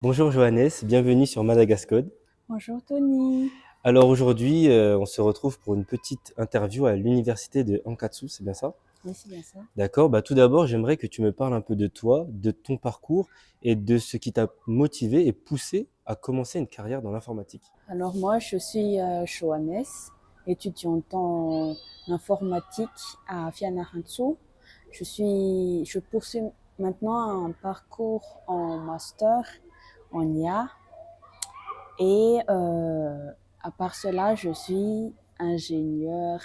Bonjour Johannes, bienvenue sur Madagascode. Bonjour Tony. Alors aujourd'hui, on se retrouve pour une petite interview à l'université de Ankatsu, c'est bien ça? Oui, c'est bien ça. D'accord, tout d'abord, j'aimerais que tu me parles un peu de toi, de ton parcours et de ce qui t'a motivé et poussé à commencer une carrière dans l'informatique. Alors moi, je suis Johannes, étudiante en informatique à Fianarantsoa. Je poursuis maintenant un parcours en master en IA et à part cela, je suis ingénieure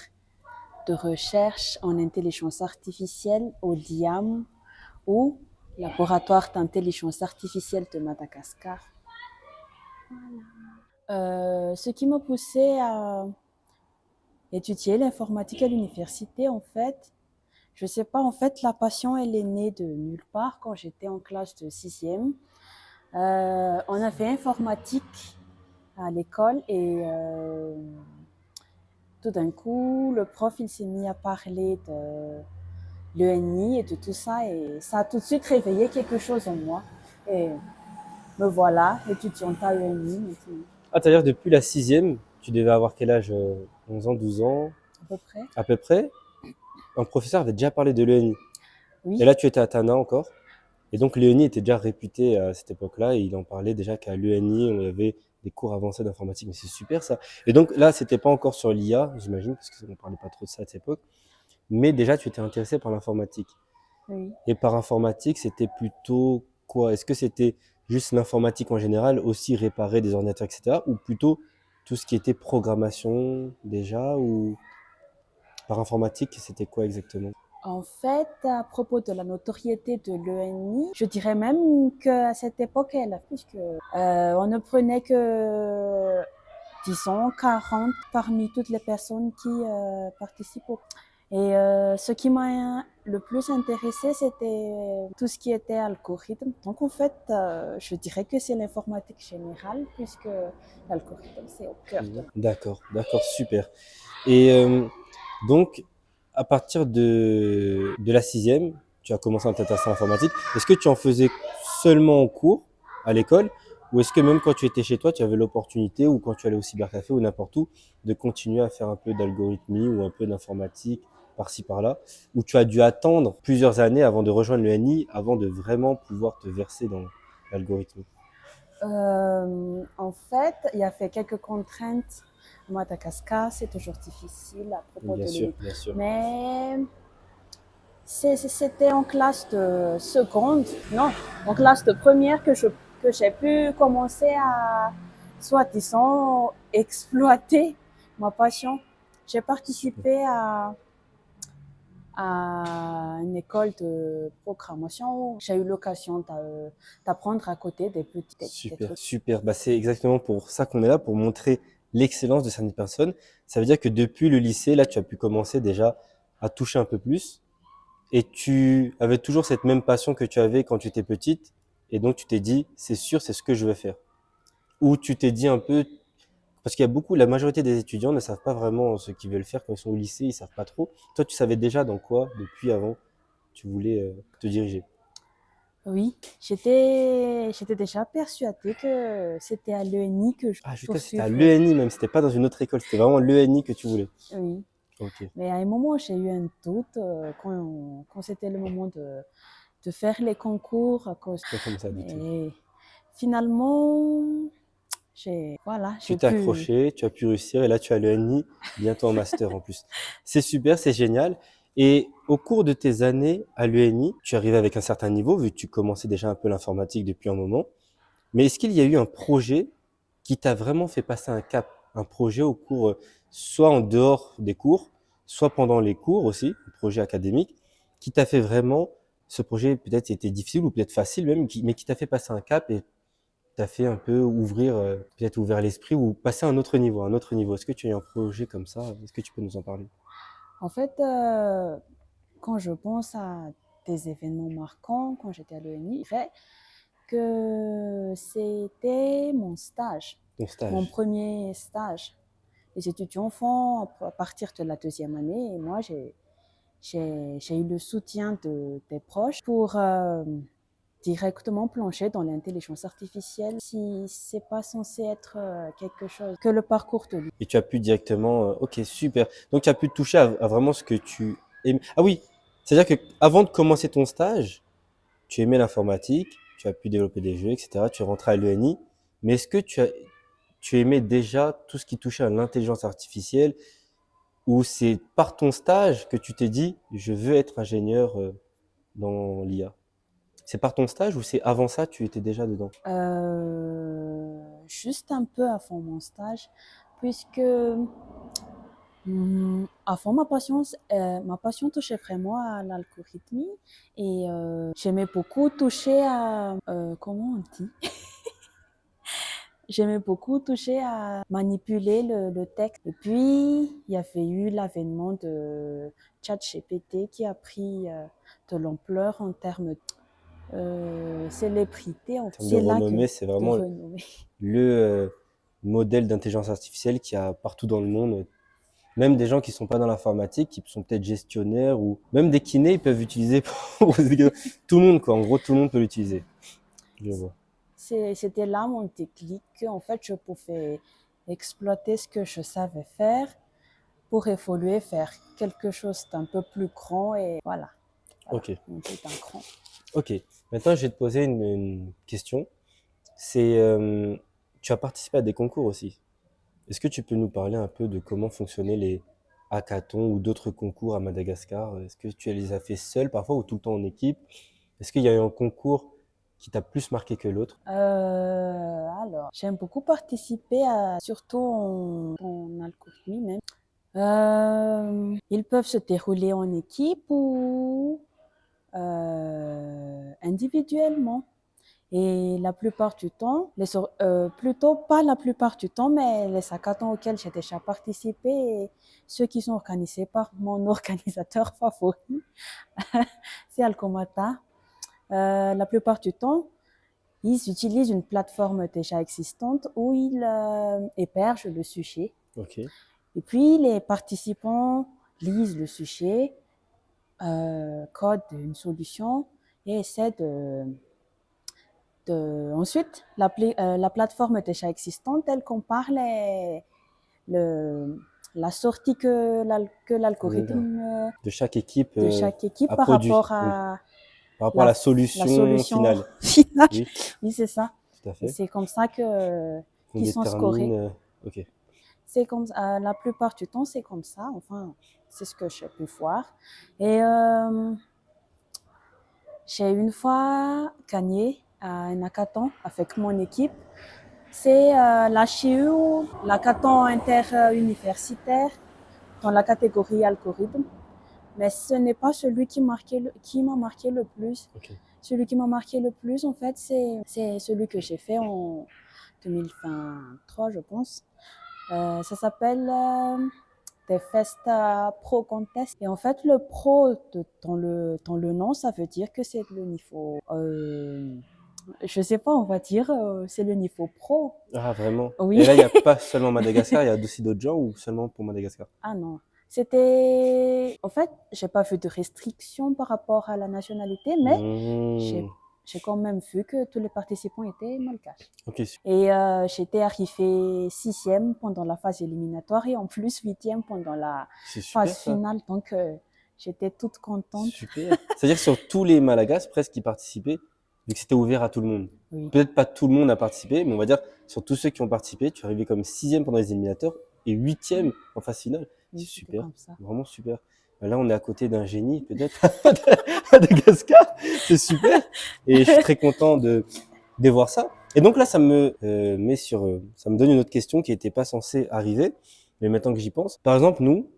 de recherche en intelligence artificielle au DIAM ou Laboratoire d'intelligence artificielle de Madagascar. Ce qui m'a poussé à étudier l'informatique à l'université, en fait, je sais pas, en fait, la passion, elle est née de nulle part quand j'étais en classe de sixième. On a fait informatique à l'école et tout d'un coup, le prof, il s'est mis à parler de l'ENI et de tout ça et ça a tout de suite réveillé quelque chose en moi. Et me voilà, étudiante à l'ENI maintenant, Ah, c'est-à-dire depuis la sixième, tu devais avoir quel âge? 11 ans, 12 ans, à peu près. à peu près. Un professeur avait déjà parlé de l'ENI. Et Oui, là, tu étais à Tana encore. Et donc l'ENI était déjà réputé à cette époque-là et il en parlait déjà qu'à l'ENI, on avait des cours avancés d'informatique. Mais c'est super ça. Et donc là, c'était pas encore sur l'IA, j'imagine, parce qu'on parlait pas trop de ça à cette époque. Mais déjà, tu étais intéressé par l'informatique. oui. Et par informatique, c'était plutôt quoi? Est-ce que c'était juste l'informatique en général, aussi réparer des ordinateurs, etc. Ou plutôt tout ce qui était programmation déjà? Ou par informatique, c'était quoi exactement? En fait, à propos de la notoriété de l'ENI, je dirais même qu'à cette époque, puisque on ne prenait que, disons, 40 parmi toutes les personnes qui participent. Et ce qui m'a le plus intéressé, c'était tout ce qui était algorithme. Donc en fait, je dirais que c'est l'informatique générale, puisque l'algorithme, c'est au cœur de... D'accord, d'accord, super. Et donc, à partir de la sixième, tu as commencé à t'intéresser à l'informatique. Est-ce que tu en faisais seulement en cours à l'école ou est-ce que même quand tu étais chez toi, tu avais l'opportunité ou quand tu allais au cybercafé ou n'importe où de continuer à faire un peu d'algorithmie ou un peu d'informatique par-ci par-là, ou tu as dû attendre plusieurs années avant de rejoindre le NI, avant de vraiment pouvoir te verser dans l'algorithme? En fait, il y a fait quelques contraintes. À Madagascar, c'est toujours difficile à propos Bien de sûr, l'élite. bien sûr. Mais c'était en classe de seconde, non, en classe de première que j'ai pu commencer à, soi-disant, exploiter ma passion. J'ai Super. participé à une école de programmation où j'ai eu l'occasion d'apprendre à côté des Super, trucs. super. C'est exactement pour ça qu'on est là, pour montrer l'excellence de certaines personnes. Ça veut dire que depuis le lycée, là, tu as pu commencer déjà à toucher un peu plus et tu avais toujours cette même passion que tu avais quand tu étais petite et donc tu t'es dit, c'est sûr, c'est ce que je veux faire. Ou tu t'es dit un peu, parce qu'il y a beaucoup, la majorité des étudiants ne savent pas vraiment ce qu'ils veulent faire quand ils sont au lycée, ils savent pas trop. Toi, tu savais déjà dans quoi, depuis avant, tu voulais te diriger. Oui, j'étais déjà persuadée que c'était à l'ENI que je Ah, jusqu'à c'était à poursuivrais. l'ENI même, c'était pas dans une autre école, c'était vraiment l'ENI que tu voulais. Oui, Ok. mais à un moment, j'ai eu un doute quand c'était le moment de faire les concours à cause. Toi, comme ça, douté. Mais finalement, Tu j'ai t'es pu. accroché, tu as pu réussir et là tu as le NI, bientôt en master en plus. C'est super, c'est génial. Et au cours de tes années à l'UNI, tu arrivais avec un certain niveau vu que tu commençais déjà un peu l'informatique depuis un moment. Mais est-ce qu'il y a eu un projet qui t'a vraiment fait passer un cap? Un projet au cours, soit en dehors des cours, soit pendant les cours aussi, un projet académique, qui t'a fait vraiment, ce projet peut-être était difficile ou peut-être facile même, mais qui t'a fait passer un cap et t'a fait un peu ouvrir, peut-être ouvert l'esprit ou passer à un autre niveau, un autre niveau. Est-ce que tu as eu un projet comme ça? Est-ce que tu peux nous en parler? En fait, quand je pense à des événements marquants quand j'étais à l'ENI, je dirais que c'était mon stage, Ton mon stage. premier stage. Les étudiants font à partir de la deuxième année et moi, j'ai eu le soutien des proches pour directement plonger dans l'intelligence artificielle si c'est pas censé être quelque chose que le parcours te dit. Et tu as pu directement, ok, super. Donc tu as pu toucher à vraiment ce que tu aimais. Ah oui, c'est-à-dire que avant de commencer ton stage, tu aimais l'informatique, tu as pu développer des jeux, etc. Tu es rentré à l'ENI, mais est-ce que tu aimais déjà tout ce qui touchait à l'intelligence artificielle, ou c'est par ton stage que tu t'es dit, je veux être ingénieur dans l'IA? C'est par ton stage ou c'est avant ça, tu étais déjà dedans? Juste un peu avant mon stage, puisque avant ma passion touchait vraiment à l'algorithmie et j'aimais beaucoup toucher à, comment on dit? J'aimais beaucoup toucher à manipuler le texte. Et puis, il y avait eu l'avènement de ChatGPT qui a pris de l'ampleur en termes de célébrité. En termes de C'est là que renommée, c'est de vraiment renommée. le modèle d'intelligence artificielle qu'il y a partout dans le monde. Même des gens qui sont pas dans l'informatique, qui sont peut-être gestionnaires ou même des kinés, ils peuvent utiliser pour tout le monde, quoi. En gros, tout le monde peut l'utiliser. Je vois. C'était là mon déclic. En fait, je pouvais exploiter ce que je savais faire pour évoluer, faire quelque chose d'un peu plus grand et voilà, Ok. monter d'un cran. Ok. Maintenant, je vais te poser une question. C'est, tu as participé à des concours aussi. Est-ce que tu peux nous parler un peu de comment fonctionnaient les hackathons ou d'autres concours à Madagascar? Est-ce que tu les as fait seul parfois ou tout le temps en équipe? Est-ce qu'il y a eu un concours qui t'a plus marqué que l'autre? Alors, j'aime beaucoup participer surtout en algorithmie même. Ils peuvent se dérouler en équipe ou individuellement. Et la plupart du temps, plutôt pas la plupart du temps, mais les hackathons auxquels j'ai déjà participé, et ceux qui sont organisés par mon organisateur favori, c'est Alcomata. La plupart du temps, ils utilisent une plateforme déjà existante où ils hébergent le sujet. Ok. Et puis, les participants lisent le sujet, codent une solution et essaient ensuite, la plateforme déjà existante, elle compare la sortie que l'algorithme De chaque équipe de chaque équipe a par produit. rapport Oui. à Par rapport à la la solution solution finale. finale. Oui, Oui, c'est ça. tout à Et fait. c'est comme ça On qu'ils sont scorés. détermine. Ok. C'est comme la plupart du temps, c'est comme ça. Enfin, c'est ce que j'ai pu voir. Et j'ai une fois gagné un hackathon avec mon équipe. C'est l'HU, l'hackathon interuniversitaire dans la catégorie algorithme. Mais ce n'est pas celui qui m'a marqué le plus. Ok. Celui qui m'a marqué le plus, en fait, c'est celui que j'ai fait en 2023, je pense. Ça s'appelle des Festa Pro Contest. Et en fait, le pro, dans le nom, ça veut dire que c'est le niveau, je sais pas, on va dire, c'est le niveau pro. Ah, vraiment? Et Oui. là, il n'y a pas seulement Madagascar, il y a aussi d'autres gens ou seulement pour Madagascar? Ah non. C'était, en fait, j'ai pas vu de restrictions par rapport à la nationalité, mais Mmh. j'ai quand même vu que tous les participants étaient malgaches. Ok, Et j'étais arrivée 6e pendant la phase éliminatoire et en plus 8e pendant la c'est super phase ça. finale. Donc, j'étais toute contente. Super. C'est-à-dire que sur tous les Malagasy presque qui participaient, vu que c'était ouvert à tout le monde. Oui. Peut-être pas tout le monde a participé, mais on va dire sur tous ceux qui ont participé, tu es arrivé comme 6e pendant les éliminateurs et 8e en phase finale. Oui, C'est c'était super, comme ça. vraiment super. Là, on est à côté d'un génie, peut-être, à Madagascar. C'est super. Et je suis très content de voir ça. Et donc là, ça me met sur, ça me donne une autre question qui n'était pas censée arriver, mais maintenant que j'y pense. Par exemple, nous,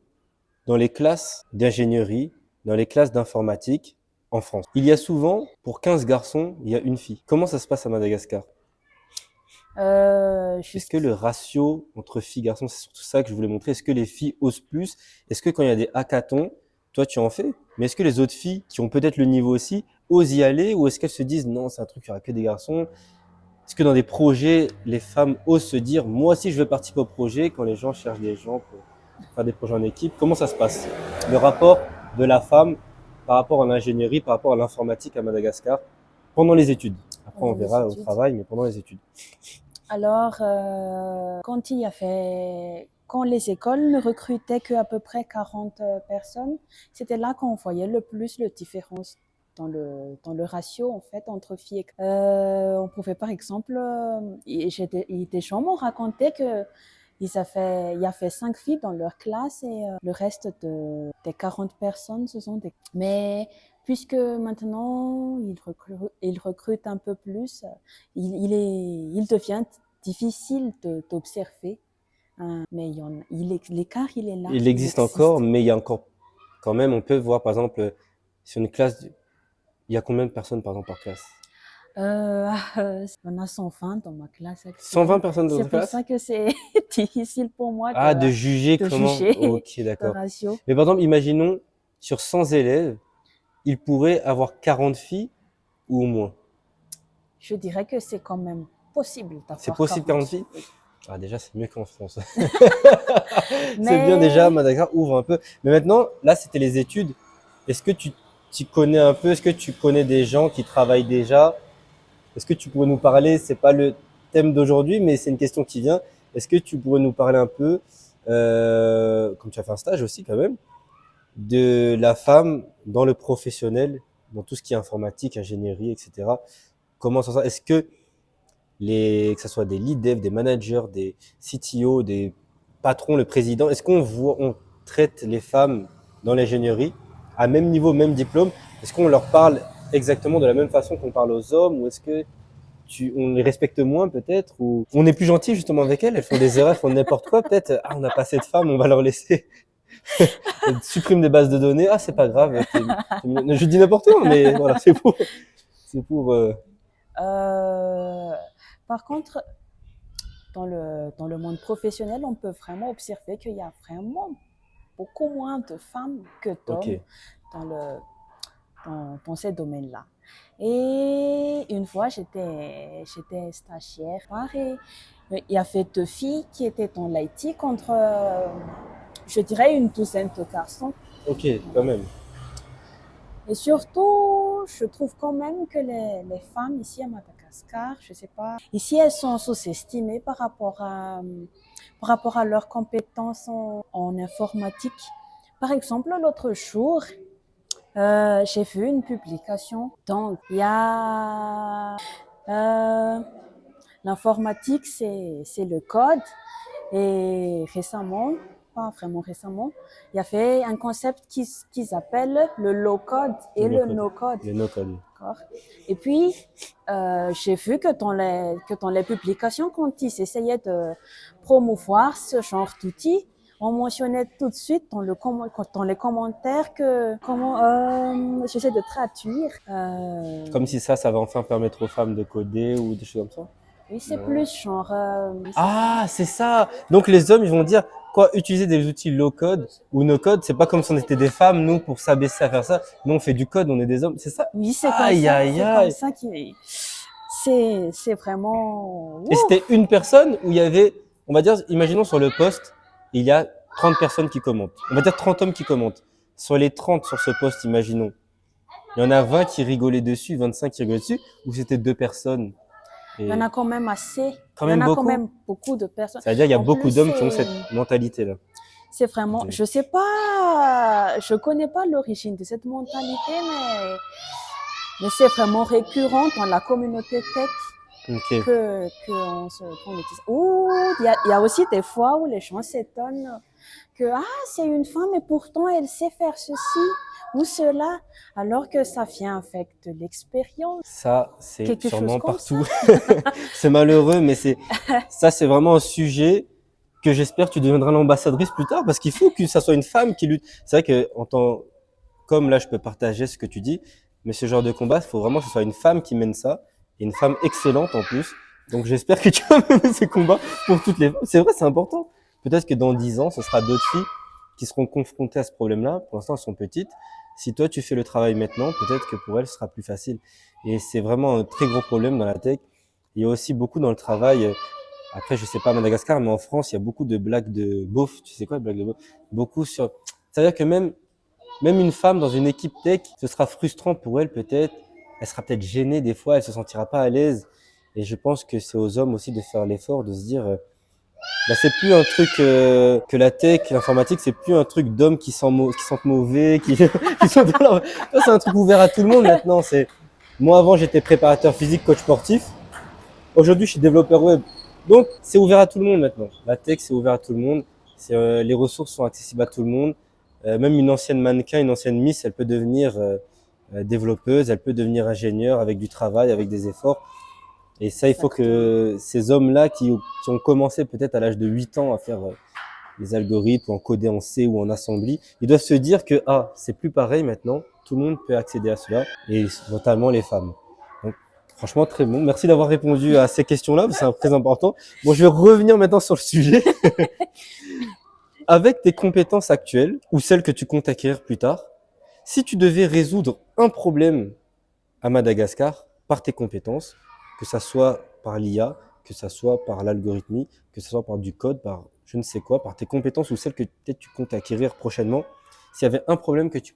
dans les classes d'ingénierie, dans les classes d'informatique en France, il y a souvent, pour 15 garçons, il y a une fille. Comment ça se passe à Madagascar? Est-ce que le ratio entre filles et garçons, c'est surtout ça que je voulais montrer. Est-ce que les filles osent plus? Est-ce que quand il y a des hackathons, toi tu en fais, mais est-ce que les autres filles qui ont peut-être le niveau aussi osent y aller ou est-ce qu'elles se disent non, c'est un truc, il n'y aura que des garçons? Est-ce que dans des projets, les femmes osent se dire moi aussi je veux participer au projet quand les gens cherchent des gens pour faire des projets en équipe? Comment ça se passe? Le rapport de la femme par rapport à l'ingénierie, par rapport à l'informatique à Madagascar? pendant les études. Après, on pendant les verra au études. travail, mais pendant les études. Alors, quand les écoles ne recrutaient qu'à peu près 40 personnes, c'était là qu'on voyait le plus de différence dans le ratio en fait entre filles et on pouvait par exemple, des gens m'ont raconté que il y avait 5 filles dans leur classe et le reste des 40 personnes, ce sont des... Mais puisque maintenant, ils recrutent un peu plus, il devient difficile d'observer. Mais l'écart, il est là, Il il existe encore, existe. mais il y a encore, quand même, on peut voir, par exemple, sur une classe, il y a combien de personnes, par exemple, par classe? On a 120 dans ma classe 120 actuelle. personnes dans C'est une pour classe? ça que c'est difficile pour moi Ah, de juger de comment? juger Ok, le d'accord. ratio. Mais par exemple, imaginons, sur 100 élèves, il pourrait avoir 40 filles ou moins. Je dirais que c'est quand même possible C'est d'avoir possible 40 40. filles? Oui. Ah, déjà, c'est mieux qu'en France. C'est bien déjà, Mais Madagascar ouvre un peu. Mais maintenant, là, c'était les études. Est-ce que tu connais un peu? Est-ce que tu connais des gens qui travaillent déjà? Est-ce que tu pourrais nous parler? C'est pas le thème d'aujourd'hui, mais c'est une question qui vient. Est-ce que tu pourrais nous parler un peu, comme tu as fait un stage aussi quand même, de la femme dans le professionnel, dans tout ce qui est informatique, ingénierie, etc. Comment ça se passe? Est-ce que que ce soit des lead dev, des managers, des CTO, des patrons, le président, est-ce on traite les femmes dans l'ingénierie à même niveau, même diplôme? Est-ce qu'on leur parle exactement de la même façon qu'on parle aux hommes, ou est-ce que on les respecte moins peut-être, ou on est plus gentil justement avec elles font des erreurs, elles font n'importe quoi peut-être, ah on n'a pas assez de femmes, on va leur laisser, elles suppriment des bases de données, ah c'est pas grave, je dis n'importe quoi, mais voilà, c'est pour euh, par contre, dans le monde professionnel, on peut vraiment observer qu'il y a vraiment beaucoup moins de femmes que ok, d'hommes dans dans ces domaines-là. Et une fois, j'étais stagiaire et il y avait 2 filles qui étaient dans l'IT contre, je dirais, une douzaine de garçons. ok, quand même, Et surtout, je trouve quand même que les femmes ici à Madagascar, je sais pas, ici elles sont sous-estimées par rapport à leurs compétences en informatique. Par exemple, l'autre jour, j'ai vu une publication. Donc, il y a l'informatique, c'est le code. Et récemment, pas vraiment récemment, il y avait un concept qu'ils appellent le low code et le le no-code, no code. le no-code. D'accord. Et puis, j'ai vu que dans les publications, quand ils essayaient de promouvoir ce genre d'outils, on mentionnait tout de suite dans les commentaires que, j'essaie de traduire. Comme si ça va enfin permettre aux femmes de coder ou des choses comme ça. Oui, c'est Non. plus genre, Ah, c'est ça. Donc les hommes, ils vont dire quoi, utiliser des outils low code ou no code, c'est pas comme si on était des femmes, nous, pour s'abaisser à faire ça. Nous, on fait du code, on est des hommes, c'est ça? oui, Aïe, aïe, c'est comme aïe. ça c'est vraiment, Et ouf. c'était une personne où il y avait, on va dire, imaginons sur le poste, il y a 30 personnes qui commentent. On va dire 30 hommes qui commentent. Sur les 30 sur ce poste, imaginons, il y en a 20 qui rigolaient dessus, 25 qui rigolaient dessus, ou c'était 2 personnes. Il y en Et a quand même assez. quand Il y en même a quand beaucoup. même beaucoup de personnes. Ça veut dire qu'il y a En beaucoup plus, d'hommes qui ont cette mentalité-là. c'est vraiment, De- je sais pas, je connais pas l'origine de cette mentalité, mais c'est vraiment récurrent dans la communauté tech Ok. qu'on utilise. Ou il y a aussi des fois où les gens s'étonnent que ah c'est une femme et pourtant elle sait faire ceci ou cela, alors que ça vient avec de l'expérience, Ça, c'est quelque chose sûrement comme ça. partout. C'est malheureux, mais ça, c'est vraiment un sujet que j'espère que tu deviendras l'ambassadrice plus tard, parce qu'il faut que ça soit une femme qui lutte. C'est vrai que comme là, je peux partager ce que tu dis, mais ce genre de combat, il faut vraiment que ce soit une femme qui mène ça, et une femme excellente en plus. Donc j'espère que tu vas mener ces combats pour toutes les femmes. C'est vrai, c'est important. Peut-être que dans 10 ans, ce sera d'autres filles qui seront confrontées à ce problème-là. Pour l'instant, elles sont petites. Si toi, tu fais le travail maintenant, peut-être que pour elles, ce sera plus facile. Et c'est vraiment un très gros problème dans la tech. Il y a aussi beaucoup dans le travail. Après, je sais pas à Madagascar, mais en France, il y a beaucoup de blagues de beauf. Tu sais quoi, les blagues de beauf? Beaucoup sur. C'est-à-dire que même une femme dans une équipe tech, ce sera frustrant pour elle peut-être elle sera peut-être gênée des fois, elle se sentira pas à l'aise. Et je pense que c'est aux hommes aussi de faire l'effort de se dire, là, c'est plus un truc que la tech, l'informatique, c'est plus un truc d'hommes qui sentent mauvais, qui sont dans leur... Ça, c'est un truc ouvert à tout le monde maintenant. C'est moi avant j'étais préparateur physique, coach sportif. Aujourd'hui je suis développeur web. Donc c'est ouvert à tout le monde maintenant. La tech c'est ouvert à tout le monde. Les ressources sont accessibles à tout le monde. Même une ancienne mannequin, une ancienne miss, elle peut devenir développeuse, elle peut devenir ingénieure avec du travail, avec des efforts. Et ça, il faut Exactement. que ces hommes-là qui ont commencé peut-être à l'âge de 8 ans à faire les algorithmes, ou en coder en C ou en assembly, ils doivent se dire que c'est plus pareil maintenant, tout le monde peut accéder à cela, et notamment les femmes. Donc, franchement, très bon. Merci d'avoir répondu à ces questions-là, c'est très important. Bon, je vais revenir maintenant sur le sujet. Avec tes compétences actuelles, ou celles que tu comptes acquérir plus tard, si tu devais résoudre un problème à Madagascar par tes compétences, que ça soit par l'IA, que ça soit par l'algorithmie, que ça soit par du code, par je ne sais quoi, par tes compétences ou celles que peut-être tu comptes acquérir prochainement. S'il y avait un problème que tu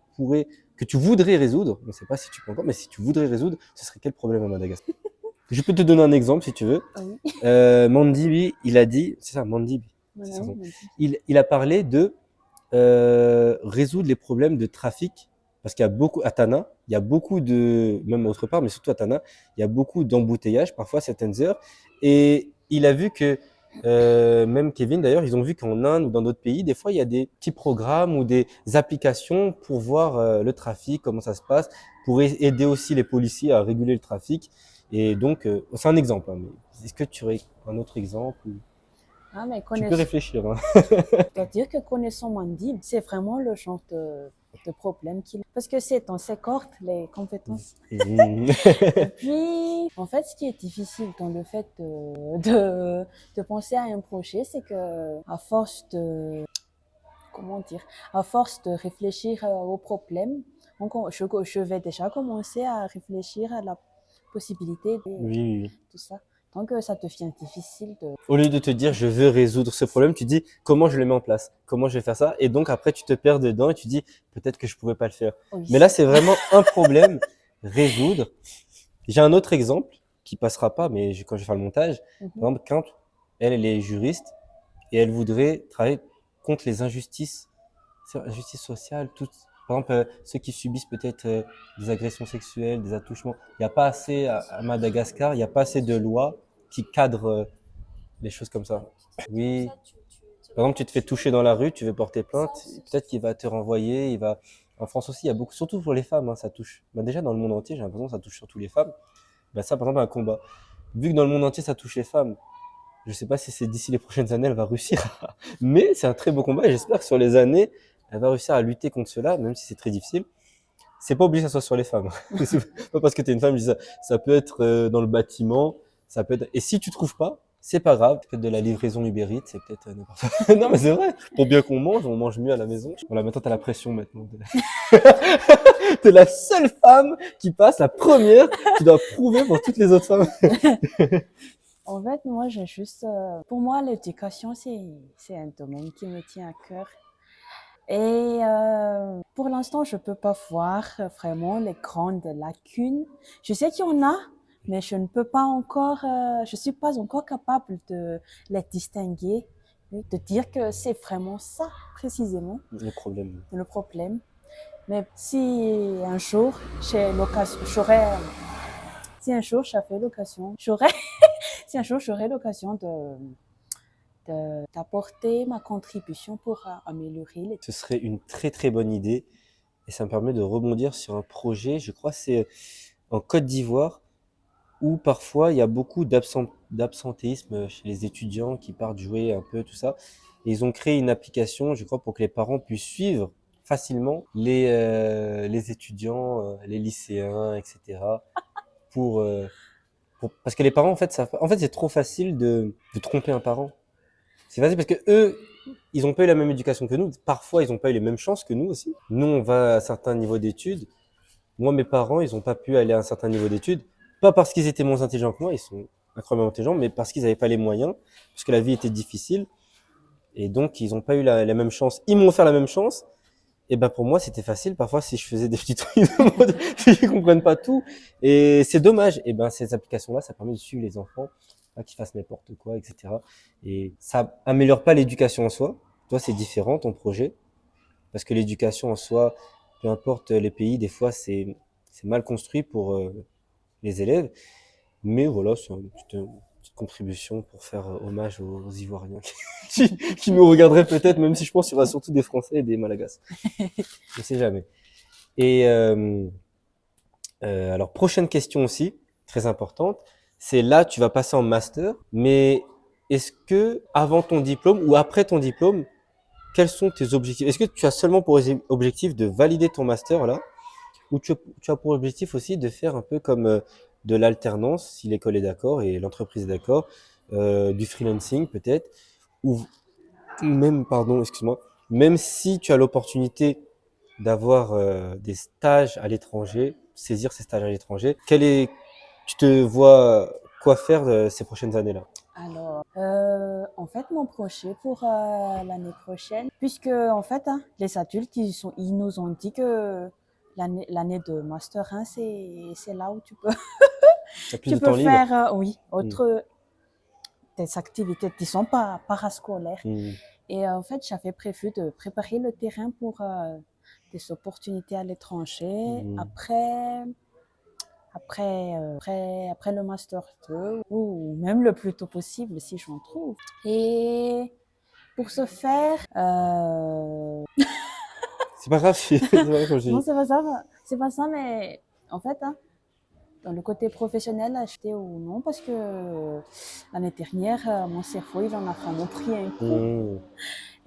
voudrais résoudre, je ne sais pas si tu peux encore, mais si tu voudrais résoudre, ce serait quel problème à Madagascar? Je peux te donner un exemple si tu veux. Oui. Mandy, lui, il a dit, c'est ça, Mandy, c'est ça. Oui. Il a parlé de résoudre les problèmes de trafic parce qu'il y a beaucoup à Tana, il y a beaucoup de même autre part, mais surtout à Tana, il y a beaucoup d'embouteillages parfois à certaines heures. Et il a vu que même Kevin d'ailleurs, ils ont vu qu'en Inde ou dans d'autres pays, des fois il y a des petits programmes ou des applications pour voir le trafic, comment ça se passe, pour aider aussi les policiers à réguler le trafic. Et donc c'est un exemple, hein, mais est-ce que tu aurais un autre exemple ou... Ah, mais Tu peux réfléchir, hein. c'est-à-dire que connaissant Mandy, c'est vraiment le genre de problème qu'il a. Parce que c'est dans ses cordes, les compétences. Et puis, en fait, ce qui est difficile dans le fait de penser à un projet, c'est que à force comment dire, à force de réfléchir au problème, donc je vais déjà commencer à réfléchir à la possibilité de Oui. tout ça. Donc, ça devient difficile de... Au lieu de te dire je veux résoudre ce problème, tu dis comment je le mets en place, comment je vais faire ça, et donc après tu te perds dedans et tu dis peut-être que je pourrais pas le faire. Oui. Mais là c'est vraiment un problème résoudre. J'ai un autre exemple qui passera pas, mais quand je vais faire le montage, par exemple quand elle est juriste et elle voudrait travailler contre les injustices sociales, toutes. Par exemple, ceux qui subissent peut-être des agressions sexuelles, des attouchements. Il n'y a pas assez à Madagascar, il n'y a pas assez de lois qui cadrent les choses comme ça. Oui. Par exemple, tu te fais toucher dans la rue, tu veux porter plainte, peut-être qu'il va te renvoyer, il va... En France aussi, il y a beaucoup, surtout pour les femmes, hein, ça touche. Bah, déjà, dans le monde entier, j'ai l'impression que ça touche surtout les femmes. Bah, ça, par exemple, un combat. Vu que dans le monde entier, ça touche les femmes, je sais pas si c'est d'ici les prochaines années, elle va réussir. Mais c'est un très beau combat et j'espère que sur les années, elle va réussir à lutter contre cela, même si c'est très difficile. C'est pas obligé que ça soit sur les femmes. C'est pas parce que t'es une femme, je dis ça. Ça peut être dans le bâtiment, ça peut être... Et si tu trouves pas, c'est pas grave. Peut-être de la livraison Uber Eats, c'est peut-être n'importe quoi. Non, mais c'est vrai. Pour bien qu'on mange, on mange mieux à la maison. Voilà, maintenant t'as la pression maintenant. T'es la seule femme qui passe, la première. Tu dois prouver pour toutes les autres femmes. En fait, moi, j'ai juste... pour moi, l'éducation, c'est un domaine qui me tient à cœur. Et pour l'instant, je peux pas voir vraiment les grandes lacunes. Je sais qu'il y en a, mais je ne peux pas encore... je suis pas encore capable de les distinguer, de dire que c'est vraiment ça, précisément, Le problème. le problème. Mais si un jour, j'ai l'occasion, j'aurais... Si un jour j'avais l'occasion, si un jour j'aurais l'occasion d'apporter ma contribution pour améliorer les... Ce serait une très très bonne idée et ça me permet de rebondir sur un projet, je crois que c'est en Côte d'Ivoire où parfois il y a beaucoup d'absentéisme chez les étudiants qui partent jouer un peu tout ça. Et ils ont créé une application, je crois, pour que les parents puissent suivre facilement les étudiants, les lycéens, etc. Pour, parce que les parents en fait c'est trop facile de tromper un parent. C'est facile parce que eux, ils ont pas eu la même éducation que nous. Parfois, ils ont pas eu les mêmes chances que nous aussi. Nous, on va à un certain niveau d'études. Moi, mes parents, ils ont pas pu aller à un certain niveau d'études. Pas parce qu'ils étaient moins intelligents que moi, ils sont incroyablement intelligents, mais parce qu'ils avaient pas les moyens, parce que la vie était difficile. Et donc, ils ont pas eu la même chance. Ils m'ont offert la même chance. Et ben pour moi, c'était facile. Parfois, si je faisais des petits trucs, ils comprennent pas tout. Et c'est dommage. Et ben ces applications-là, ça permet de suivre les enfants, pas qu'ils fassent n'importe quoi, etc. Et ça améliore pas l'éducation en soi. Toi, c'est différent ton projet, parce que l'éducation en soi, peu importe les pays, des fois, c'est mal construit pour les élèves. Mais voilà, c'est une petite contribution pour faire hommage aux Ivoiriens qui nous regarderaient peut-être, même si je pense qu'il y aura surtout des Français et des Malagasy. Je sais jamais. Et alors, prochaine question aussi, très importante, c'est là, tu vas passer en master, mais est-ce que avant ton diplôme ou après ton diplôme, quels sont tes objectifs? Est-ce que tu as seulement pour objectif de valider ton master là, ou tu as pour objectif aussi de faire un peu comme de l'alternance, si l'école est d'accord et l'entreprise est d'accord, du freelancing peut-être, ou même, pardon, excuse-moi, même si tu as l'opportunité d'avoir des stages à l'étranger, saisir ces stages à l'étranger, tu te vois quoi faire ces prochaines années-là? Alors, en fait, mon projet pour l'année prochaine, puisque en fait, hein, les adultes, ils nous ont dit que l'année de master 1, c'est là où Tu as plus tu de peux temps libre? faire, oui, Hmm. des activités qui sont pas parascolaires. Hmm. Et en fait, j'avais prévu de préparer le terrain pour des opportunités à l'étranger Hmm. après le master 2 ou même le plus tôt possible si j'en trouve. Et pour ce faire, C'est pas grave, c'est pas grave comme je non, dis. c'est pas ça, mais en fait, hein, dans le côté professionnel, acheter ou non, parce que l'année dernière, mon cerveau, il en a vraiment pris un coup. Hmm.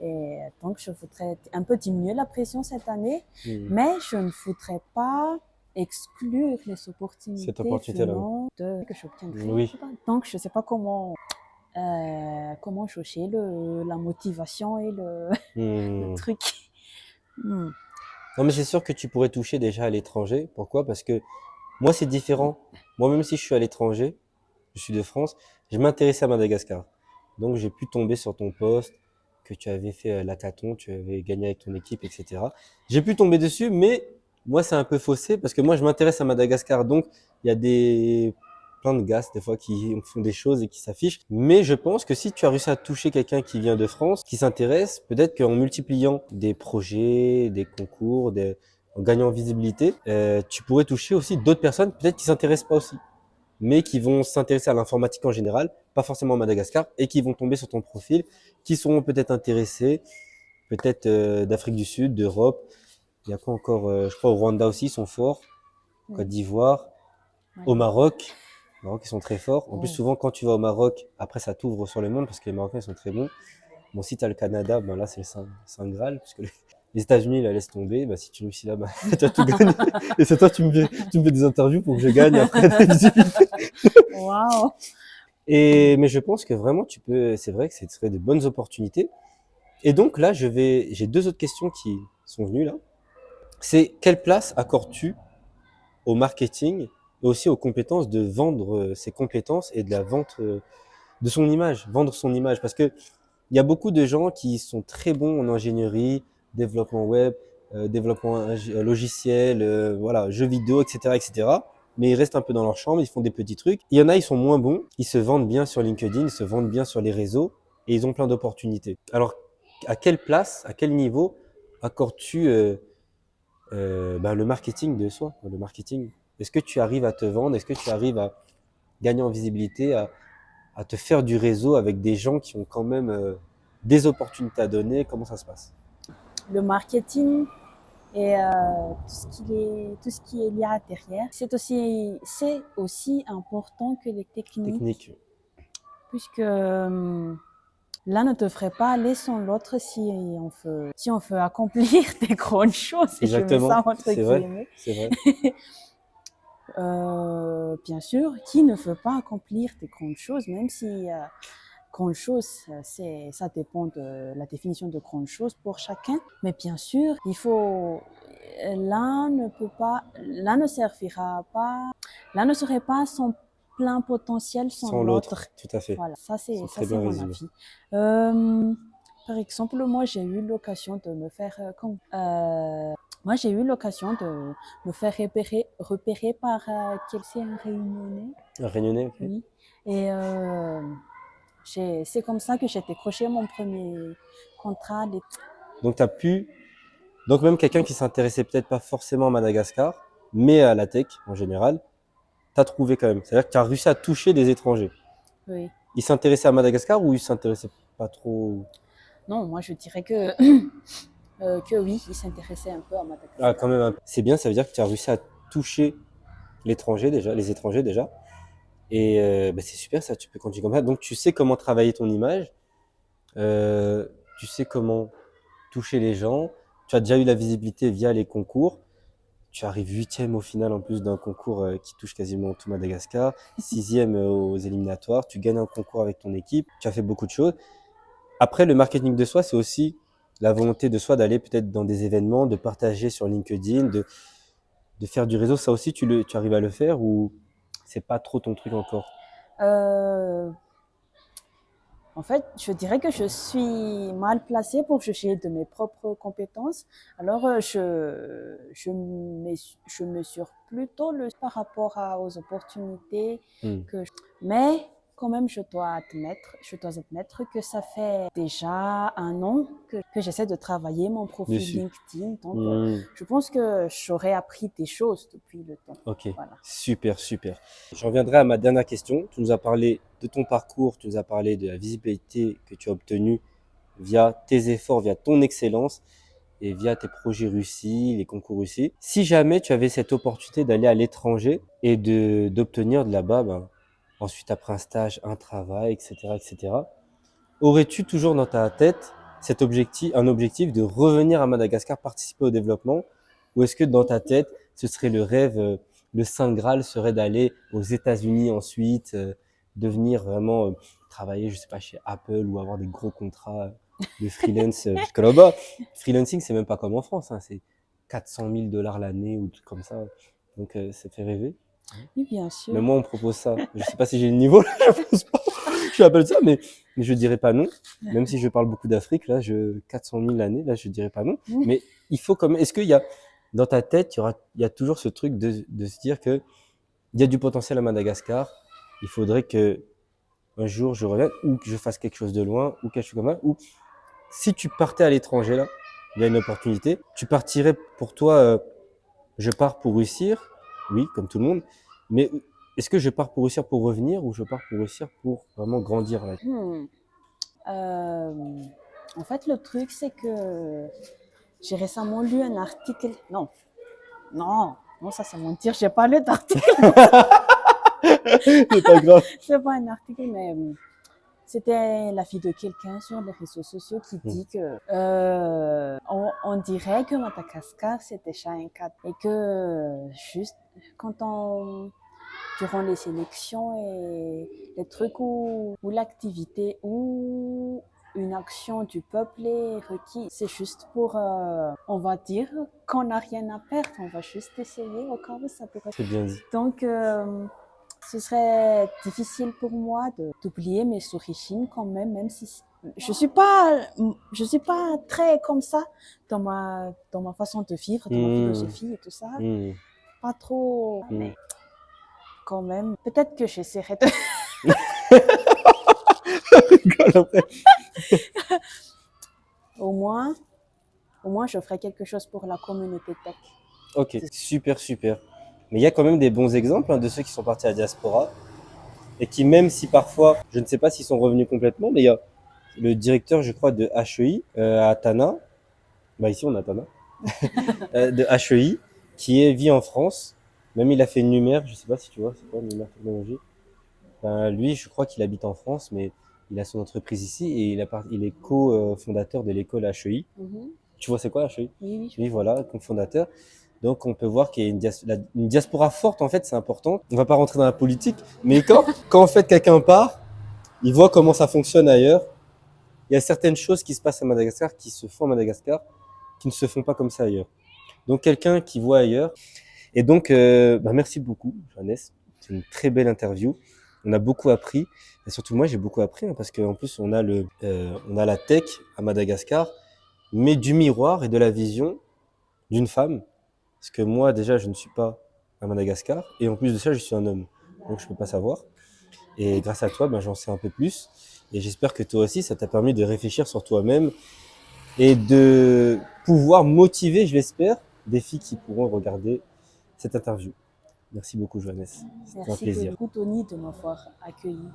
Et donc, je voudrais un peu diminuer la pression cette année, Hmm. mais je ne voudrais pas exclure les Cette opportunités opportunité-là, oui. venant de que j'obtiendrai. Oui. Donc, je ne sais pas comment jauger la motivation et le Hmm. truc. Hmm. Non, mais c'est sûr que tu pourrais toucher déjà à l'étranger. Pourquoi? Parce que moi, c'est différent. Moi, même si je suis à l'étranger, je suis de France, je m'intéressais à Madagascar. Donc, j'ai pu tomber sur ton poste, que tu avais fait l'hackathon, tu avais gagné avec ton équipe, etc. J'ai pu tomber dessus, mais moi, c'est un peu faussé parce que moi, je m'intéresse à Madagascar. Donc, il y a plein de gars, des fois, qui font des choses et qui s'affichent. Mais je pense que si tu as réussi à toucher quelqu'un qui vient de France, qui s'intéresse, peut-être qu'en multipliant des projets, des concours, en gagnant en visibilité, tu pourrais toucher aussi d'autres personnes, peut-être qui s'intéressent pas aussi, mais qui vont s'intéresser à l'informatique en général, pas forcément à Madagascar, et qui vont tomber sur ton profil, qui seront peut-être intéressés, peut-être d'Afrique du Sud, d'Europe. Il y a quoi encore je crois au Rwanda aussi, ils sont forts. Côte Oui. d'Ivoire. Au Ouais. Maroc. Au Maroc, ils sont très forts. En plus, Oh. souvent, quand tu vas au Maroc, après, ça t'ouvre sur le monde parce que les Marocains, ils sont très bons. Bon, si tu as le Canada, ben là, c'est le Saint Graal, parce que les États-Unis, là, laisse tomber. Ben, si tu réussis là, ben, tu as tout gagné. Et c'est toi, tu me fais des interviews pour que je gagne après ta visibilité. Wow. Mais je pense que vraiment, c'est vrai que ce serait de bonnes opportunités. Et donc là, j'ai deux autres questions qui sont venues là. C'est quelle place accordes-tu au marketing et aussi aux compétences de vendre ses compétences et de la vente de son image, vendre son image. Parce que il y a beaucoup de gens qui sont très bons en ingénierie, développement web, développement logiciel, voilà, jeux vidéo, etc., etc. Mais ils restent un peu dans leur chambre, ils font des petits trucs. Il y en a, ils sont moins bons, ils se vendent bien sur LinkedIn, ils se vendent bien sur les réseaux et ils ont plein d'opportunités. Alors, à quelle place, à quel niveau accordes-tu ben, le marketing de soi, le marketing? Est-ce que tu arrives à te vendre? Est-ce que tu arrives à gagner en visibilité, à te faire du réseau avec des gens qui ont quand même des opportunités à donner? Comment ça se passe? Le marketing et tout ce qui est lié à derrière, c'est aussi important que les techniques, Technique. puisque l'un ne devrait pas aller sans l'autre si on veut accomplir des grandes choses, et je mets Exactement. ça entre C'est vrai. guillemets. C'est vrai. Bien sûr, qui ne veut pas accomplir des grandes choses, même si grande chose, ça dépend de la définition de grande chose pour chacun. Mais bien sûr, l'un ne servira pas, l'un ne serait pas à son plein potentiel sans Sans l'autre. l'autre. Tout à fait. Voilà, C'est ça très c'est bien mon résumé. avis. Euh, Par exemple, moi, j'ai eu l'occasion de me faire, moi, j'ai eu l'occasion de me faire repérer par quelqu'un réunionnais. Un Réunionnais, ok. Oui. Et c'est comme ça que j'ai décroché mon premier contrat. Donc, tu as pu, donc même quelqu'un qui s'intéressait peut-être pas forcément à Madagascar, mais à la tech en général, t'as trouvé quand même. C'est-à-dire que tu as réussi à toucher des étrangers. Oui. Ils s'intéressaient à Madagascar ou ils s'intéressaient pas trop? Non, moi, je dirais que oui, il s'intéressait un peu à Ah, Madagascar. quand même un peu. C'est bien, ça veut dire que tu as réussi à toucher l'étranger déjà, les étrangers déjà. Et bah, c'est super ça, tu peux continuer comme ça. Donc tu sais comment travailler ton image, euh, tu sais comment toucher les gens, tu as déjà eu la visibilité via les concours. Tu arrives huitième au final en plus d'un concours qui touche quasiment tout Madagascar, sixième aux éliminatoires, tu gagnes un concours avec ton équipe, tu as fait beaucoup de choses. Après, le marketing de soi, c'est aussi la volonté de soi d'aller peut-être dans des événements, de partager sur LinkedIn, de faire du réseau. Ça aussi, tu arrives à le faire ou c'est pas trop ton truc encore? Euh, En fait, je dirais que je suis mal placée pour juger de mes propres compétences. Alors, je mesure plutôt par rapport aux opportunités Hmm. mais quand même, je dois admettre que ça fait déjà un an que j'essaie de travailler mon profil Dessus. LinkedIn. Donc, Hmm. je pense que j'aurais appris des choses depuis le temps. Ok, Voilà. super, super. J'en viendrai à ma dernière question. Tu nous as parlé de ton parcours, tu nous as parlé de la visibilité que tu as obtenue via tes efforts, via ton excellence et via tes projets réussis, les concours réussis. Si jamais tu avais cette opportunité d'aller à l'étranger et d'obtenir de là-bas, ben, ensuite après un stage, un travail, etc., etc., aurais-tu toujours dans ta tête un objectif de revenir à Madagascar, participer au développement, ou est-ce que dans ta tête, ce serait le rêve, le Saint Graal serait d'aller aux États-Unis ensuite, devenir vraiment travailler, je sais pas, chez Apple ou avoir des gros contrats de freelance, parce que là-bas, freelancing, c'est même pas comme en France, hein, c'est 400 000 dollars l'année ou tout comme ça. Donc, ça fait rêver. Oui, bien Mais sûr. moi, on me propose ça. Je sais pas si j'ai le niveau, là, je pense pas. Je appelle ça, mais je dirais pas non. Même si je parle beaucoup d'Afrique, là, 400 000 l'année, là, je dirais pas non. Mais il faut comme, est-ce qu'il y a, dans ta tête, il y a toujours ce truc de se dire que il y a du potentiel à Madagascar. Il faudrait que un jour je revienne ou que je fasse quelque chose de loin ou quelque chose comme ça. Ou si tu partais à l'étranger, là, il y a une opportunité. Tu partirais pour toi, je pars pour réussir. Oui, comme tout le monde. Mais est-ce que je pars pour réussir pour revenir ou je pars pour réussir pour vraiment grandir là? Hmm. Euh, En fait, le truc, c'est que j'ai récemment lu un article. Non, non, non, ça c'est mentir. J'ai pas lu d'article. C'est pas grave. C'est pas un article, mais c'était la fille de quelqu'un sur les réseaux sociaux qui dit que on dirait que Madagascar c'est déjà un cadre et que juste quand on durant les élections et les trucs où l'activité ou une action du peuple est requise. C'est juste pour, on va dire qu'on n'a rien à perdre, on va juste essayer au cas où ça pourrait. C'est bien dit. Donc, ce serait difficile pour moi d'oublier mes origines quand même, même si je suis pas très comme ça dans ma façon de vivre, dans ma philosophie et tout ça. Mmh. Pas trop, Mmh. mais quand même, peut-être que j'essaierai de. au moins, au moins, je ferai quelque chose pour la communauté tech. Ok, super, super. Mais il y a quand même des bons exemples hein, de ceux qui sont partis à la diaspora et qui, même si parfois, je ne sais pas s'ils sont revenus complètement, mais il y a le directeur, je crois, de HEI à Tana, bah ici on a Tana, de HEI, vit en France. Même il a fait une Numère, je sais pas si tu vois, c'est quoi Numère Technologie. Ben, lui, je crois qu'il habite en France, mais il a son entreprise ici et il est co-fondateur de l'école HEI. Mhm. Tu vois, c'est quoi HEI? Oui, oui, Oui, voilà, co-fondateur. Donc, on peut voir qu'il y a une diaspora forte, en fait, c'est important. On va pas rentrer dans la politique, mais quand en fait, quelqu'un part, il voit comment ça fonctionne ailleurs. Il y a certaines choses qui se passent à Madagascar, qui se font à Madagascar, qui ne se font pas comme ça ailleurs. Donc, quelqu'un qui voit ailleurs. Et donc, bah, merci beaucoup, Johannes. C'est une très belle interview. On a beaucoup appris, et surtout moi j'ai beaucoup appris hein, parce qu'en plus on a la tech à Madagascar, mais du miroir et de la vision d'une femme. Parce que moi déjà je ne suis pas à Madagascar et en plus de ça je suis un homme, donc je peux pas savoir. Et grâce à toi, ben, j'en sais un peu plus. Et j'espère que toi aussi, ça t'a permis de réfléchir sur toi-même et de pouvoir motiver, je l'espère, des filles qui pourront regarder cette interview. Merci beaucoup, Johannes. C'était un Merci plaisir. beaucoup, Tony, de m'avoir accueilli.